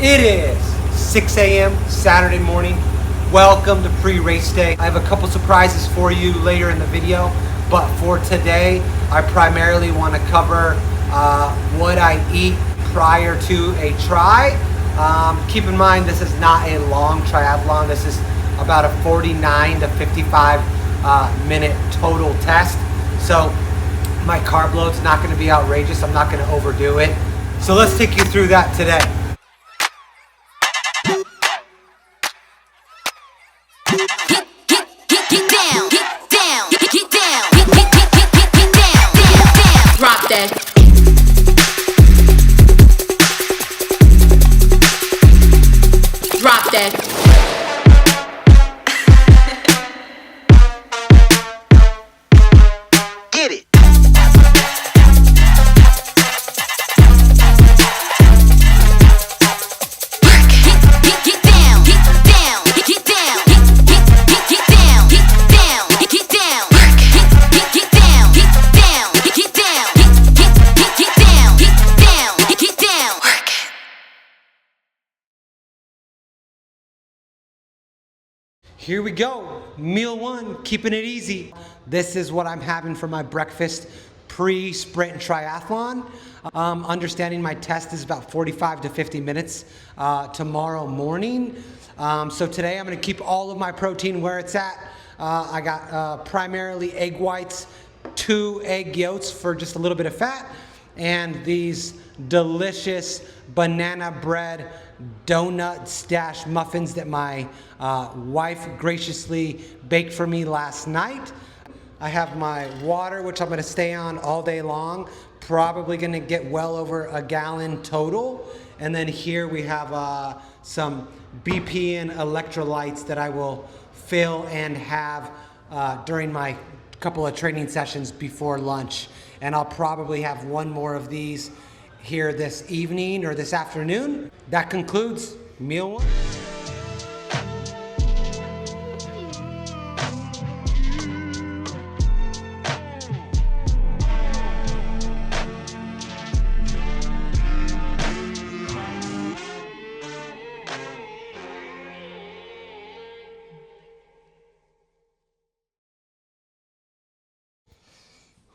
It is 6 a.m. Saturday morning. Welcome to pre-race day. I have a couple surprises for you later in the video, but for today, I primarily want to cover what I eat prior to a tri. Keep in mind, this is not a long triathlon. This is about a 49 to 55 minute total test. So my carb load's not going to be outrageous. I'm not going to overdo it. So let's take you through that today. Here we go, meal one, keeping it easy. This is what I'm having for my breakfast pre-sprint triathlon. Understanding my test is about 45 to 50 minutes tomorrow morning. So today I'm gonna keep all of my protein where it's at. I got primarily egg whites, 2 egg yolks for just a little bit of fat, and these delicious banana bread donut stash muffins that my wife graciously baked for me last night. I have my water, which I'm going to stay on all day long, probably going to get well over a gallon total. And then here we have some BP and electrolytes that I will fill and have during my couple of training sessions before lunch. And I'll probably have one more of these here this evening or this afternoon. That concludes meal one.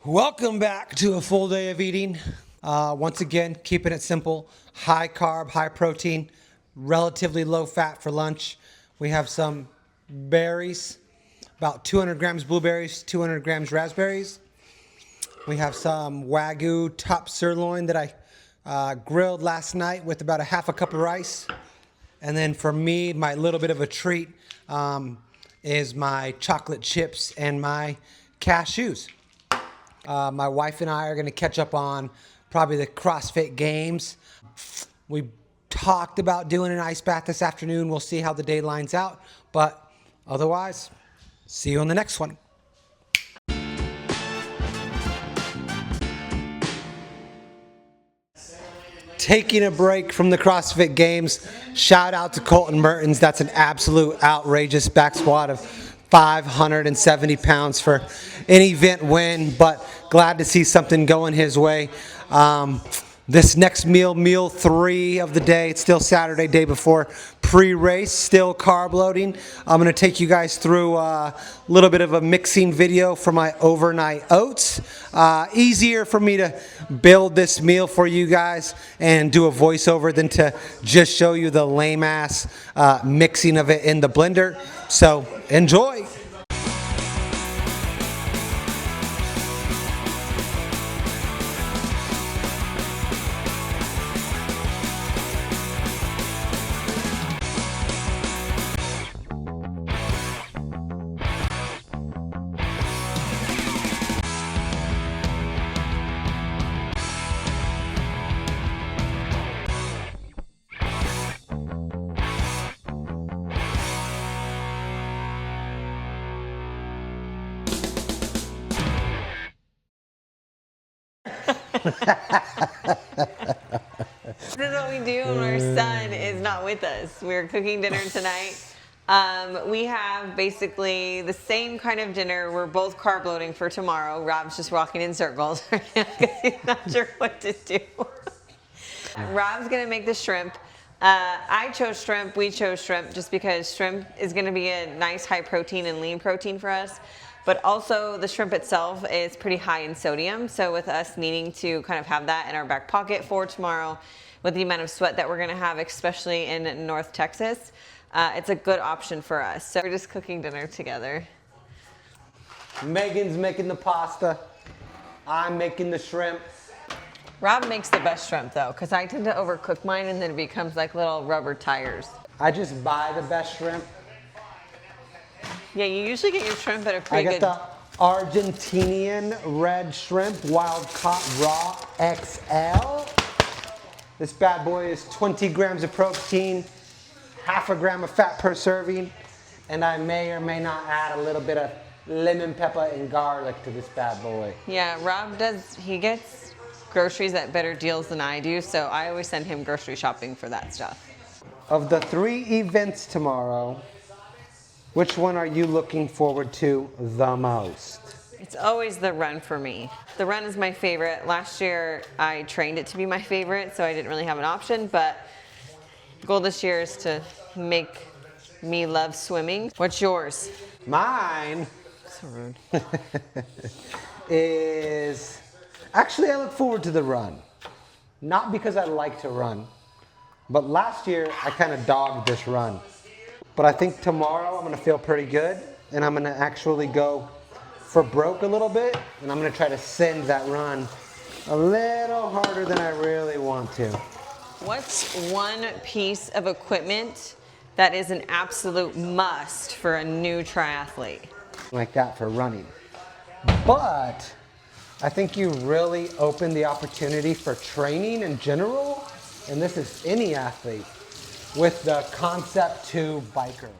Welcome back to a full day of eating. Once again, keeping it simple, high carb, high protein, relatively low fat for lunch. We have some berries, about 200 grams blueberries, 200 grams raspberries. We have some Wagyu top sirloin that I grilled last night with about a half a cup of rice. And then for me, my little bit of a treat is my chocolate chips and my cashews. My wife and I are going to catch up on probably the CrossFit Games. We talked about doing an ice bath this afternoon. We'll see how the day lines out. But otherwise, see you on the next one. Taking a break from the CrossFit Games. Shout out to Colton Mertens. That's an absolute outrageous back squat of 570 pounds for an event win, but glad to see something going his way. This next meal 3 of the day, it's still Saturday, day before pre-race, still carb loading. I'm going to take you guys through a little bit of a mixing video for my overnight oats. Easier for me to build this meal for you guys and do a voiceover than to just show you the lame ass mixing of it in the blender. So enjoy. This is what we do when our son is not with us. We're cooking dinner tonight. We have basically the same kind of dinner. We're both carb loading for tomorrow. Rob's just walking in circles because he's not sure what to do. Rob's gonna make the shrimp. I chose shrimp. We chose shrimp just because shrimp is going to be a nice high protein and lean protein for us. But also the shrimp itself is pretty high in sodium. So with us needing to kind of have that in our back pocket for tomorrow, with the amount of sweat that we're going to have, especially in North Texas, it's a good option for us. So we're just cooking dinner together. Megan's making the pasta. I'm making the shrimp. Rob makes the best shrimp though, because I tend to overcook mine and then it becomes like little rubber tires. I just buy the best shrimp. Yeah, you usually get your shrimp at a I pretty get good... the Argentinian red shrimp, wild caught raw XL. This bad boy is 20 grams of protein, half a gram of fat per serving, and I may or may not add a little bit of lemon pepper and garlic to this bad boy. Yeah, Rob he gets groceries at better deals than I do, so I always send him grocery shopping for that stuff. Of the 3 events tomorrow, which one are you looking forward to the most? It's always the run for me. The run is my favorite. Last year, I trained it to be my favorite, so I didn't really have an option, but the goal this year is to make me love swimming. What's yours? Mine So rude. is, actually I look forward to the run. Not because I like to run, but last year I kind of dogged this run. But I think tomorrow I'm gonna feel pretty good and I'm gonna actually go for broke a little bit and I'm gonna try to send that run a little harder than I really want to. What's one piece of equipment that is an absolute must for a new triathlete? Like that for running. But I think you really open the opportunity for training in general, and this is any athlete, with the Concept 2 biker.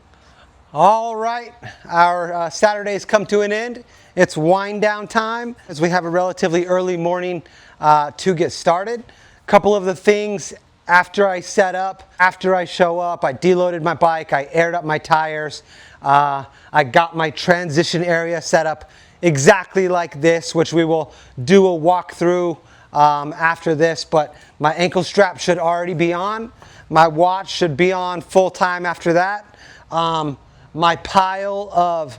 All right, our Saturday's come to an end. It's wind down time as we have a relatively early morning to get started. A couple of the things after I set up, after I show up, I deloaded my bike, I aired up my tires, I got my transition area set up exactly like this, which we will do a walkthrough after this, but my ankle strap should already be on. My watch should be on full time after that. My pile of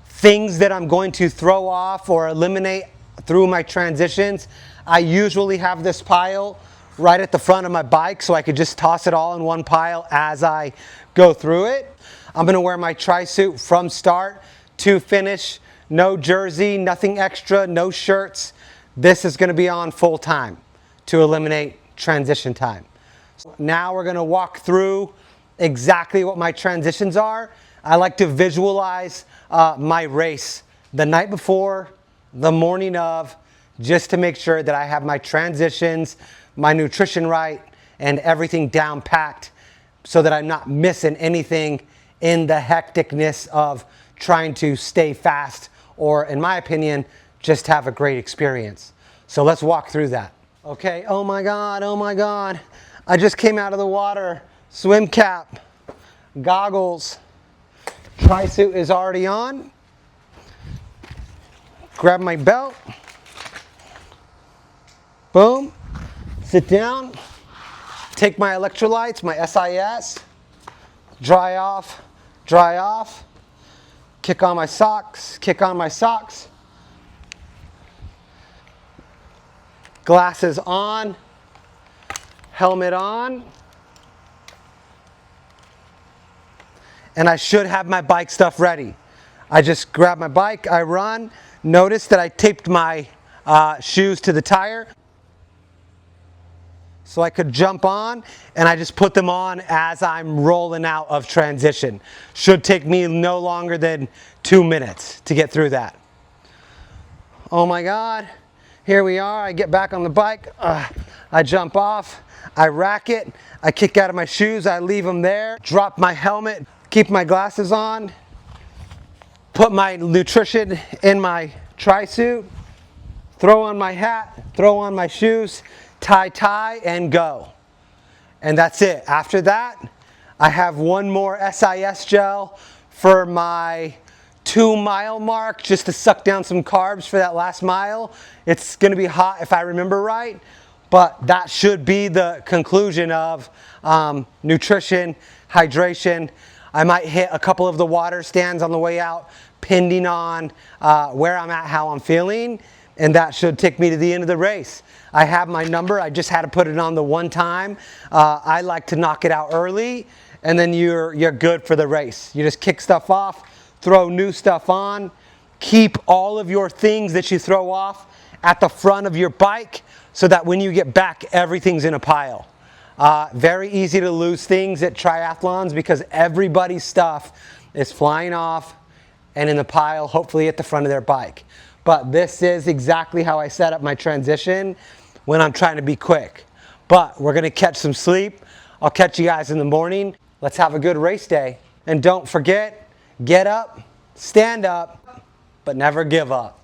things that I'm going to throw off or eliminate through my transitions, I usually have this pile right at the front of my bike so I could just toss it all in one pile as I go through it. I'm gonna wear my tri-suit from start to finish. No jersey, nothing extra, no shirts. This is gonna be on full time to eliminate transition time. Now we're gonna walk through exactly what my transitions are. I like to visualize my race the night before, the morning of, just to make sure that I have my transitions, my nutrition right, and everything down packed so that I'm not missing anything in the hecticness of trying to stay fast or, in my opinion, just have a great experience. So let's walk through that. Okay, oh my God. I just came out of the water. Swim cap, goggles, tri-suit is already on. Grab my belt. Boom. Sit down. Take my electrolytes, my SIS. Dry off. Kick on my socks. Glasses on. Helmet on. And I should have my bike stuff ready. I just grab my bike, I run. Notice that I taped my shoes to the tire so I could jump on, and I just put them on as I'm rolling out of transition. Should take me no longer than 2 minutes to get through that. Oh my God, here we are. I get back on the bike, I jump off, I rack it, I kick out of my shoes, I leave them there, drop my helmet, keep my glasses on, put my nutrition in my tri-suit, throw on my hat, throw on my shoes, tie, and go. And that's it. After that, I have one more SIS gel for my 2-mile mark, just to suck down some carbs for that last mile. It's gonna be hot if I remember right, But that should be the conclusion of nutrition, hydration. I might hit a couple of the water stands on the way out, depending on where I'm at, how I'm feeling, and that should take me to the end of the race. I have my number. I just had to put it on the one time. I like to knock it out early, and then you're good for the race. You just kick stuff off, throw new stuff on, keep all of your things that you throw off at the front of your bike so that when you get back, everything's in a pile. Very easy to lose things at triathlons because everybody's stuff is flying off and in the pile, hopefully at the front of their bike. But this is exactly how I set up my transition when I'm trying to be quick. But we're gonna catch some sleep. I'll catch you guys in the morning. Let's have a good race day. And don't forget, get up, stand up, but never give up.